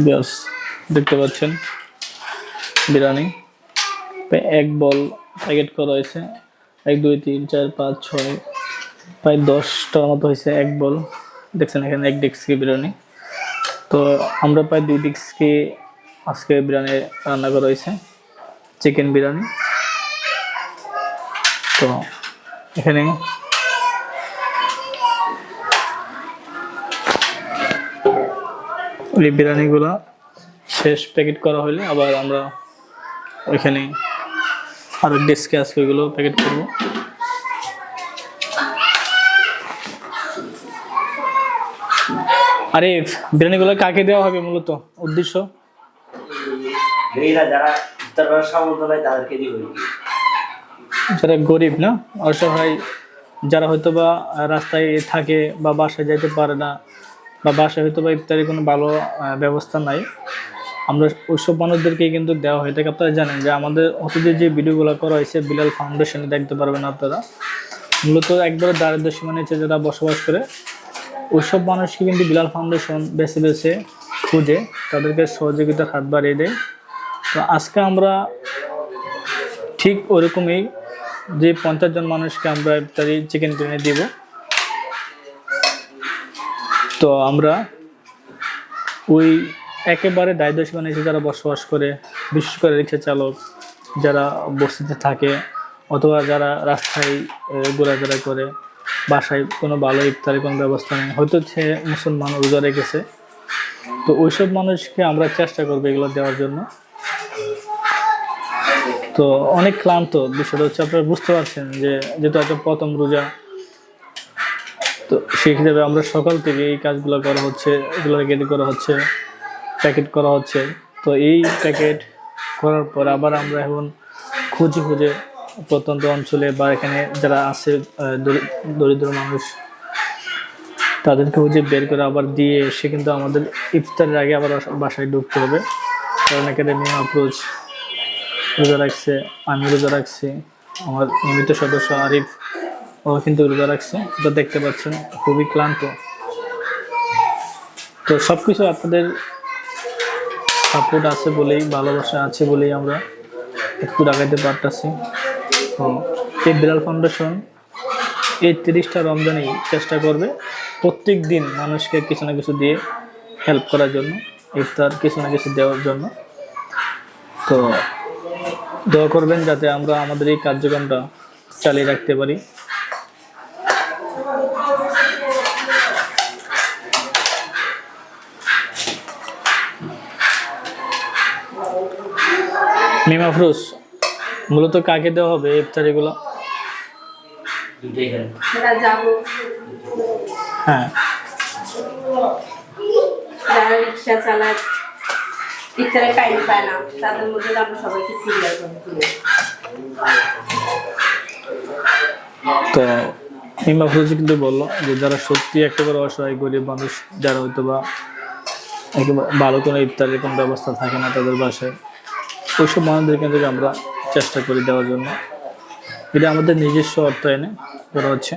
ব্যাস দেখতে পাচ্ছেন বিরিয়ানি এক বল প্যাকেট করা হয়েছে 1 2 3 4 5 6 প্রায় 10টার মতো হয়েছে এক বল দেখছেন এখানে এক ডেক্সি বিরিয়ানি তো আমরা প্রায় 2 ডেক্সি আজকে বিরিয়ানি রান্না করা হয়েছে চিকেন বিরিয়ানি তো এখানে এই বিরিয়ানিগুলো শেষ প্যাকেট করা হলে আবার আমরা ওইখানে আরো ডেস্কে আজকে ওইগুলো প্যাকেট করব আরে বিরিয়ানিগুলো কাকে দেওয়া হবে মূলত উদ্দেশ্য যারা ইফতার সামর্থ্য নাই তাদেরকে দিব যারা গরিব না অসহায় যারা হয়তো বা রাস্তায় থাকে বা বাসায় যাইতে পারে না বা বাসায় হয়তো বা ইফতারি কোনো ভালো ব্যবস্থা নাই আমরা ওইসব মানুষদেরকেই কিন্তু দেওয়া হয়ে থাকে আপনারা জানেন যে আমাদের অতীতের যে ভিডিওগুলো করা হয়েছে বিলাল ফাউন্ডেশনে দেখতে পারবেন আপনারা মূলত একবারে দারিদ্র সীমার নিচে যারা বসবাস করে ওইসব মানুষকে কিন্তু বিলাল ফাউন্ডেশন বেছে বেছে খুঁজে তাদেরকে সহযোগিতার হাত বাড়িয়ে দেয় তো আজকে আমরা ঠিক ওরকমই যে 50 জন মানুষকে আমরা ইফতারি চিকেন বিরিয়ানি দিব তো আমরা ওই একেবারে দারিদ্র সীমার নিচে যারা বসবাস করে বিশেষ করে রিক্সা চালক যারা বস্তিতে থাকে অথবা যারা রাস্তায় ঘোরাফেরা করে বাসায় কোনো ভালো ইফতারের কোনো ব্যবস্থা নেই হয়তো সে মুসলমান রোজা রেখেছে তো ওইসব মানুষকে আমরা চেষ্টা করবো এগুলো দেওয়ার জন্য তো অনেক ক্লান্ত বিষয়টা হচ্ছে আপনারা বুঝতে পারছেন যে যেহেতু একটা প্রথম রোজা তো সেই হিসাবে আমরা সকাল থেকে এই কাজগুলো করা হচ্ছে এগুলো রেডি করা হচ্ছে প্যাকেট করা হচ্ছে তো এই প্যাকেট করার পর আবার আমরা এখন খুঁজে খুঁজে প্রত্যন্ত অঞ্চলে বা এখানে যারা আছে দরিদ্র মানুষ তাদেরকে খুঁজে বের করে আবার দিয়ে এসে কিন্তু আমাদের ইফতারের আগে আবার বাসায় ঢুকতে হবে কারণ এখানে নিয়ম অ্যাপ্রোচ রোজা রাখছে আমি রোজা রাখছি আমার নিয়মিত সদস্য আরিফ ও কিন্তু রোজা রাখছে তো দেখতে পাচ্ছেন খুবই ক্লান্ত তো সব কিছু আপনাদের সাপোর্ট আছে বলেই ভালোবাসা আছে বলেই আমরা একটু ডাকাইতে পারতেছি তো এই বিলাল ফাউন্ডেশন এই 30টা রমজানেই চেষ্টা করবে প্রত্যেক দিন মানুষকে কিছু না কিছু দিয়ে হেল্প করার জন্য ইফতার কিছু না কিছু দেওয়ার জন্য তো দোয়া করবেন যাতে আমরা আমাদের এই কার্যক্রমটা চালিয়ে রাখতে পারি মিম আফরোজ মূলত কাকে দেওয়া হবে ইফতারিগুলো হ্যাঁ যারা রিক্সা চালায় ইফতারে টাইম পায় না তাদের মধ্যে আমরা সবাইকে সিরিয়াল করে তো মিম আফরোজ কিন্তু বললো যে যারা সত্যি একেবারে অসহায় গরিব মানুষ যারা হয়তো বা একেবারে ভালো কোনো ইফতারের কোনো ব্যবস্থা থাকে না তাদের বাসায় ওইসব মানুষদের কিন্তু আমরা চেষ্টা করি দেওয়ার জন্য এটা আমাদের নিজস্ব অর্থায়নে করা হচ্ছে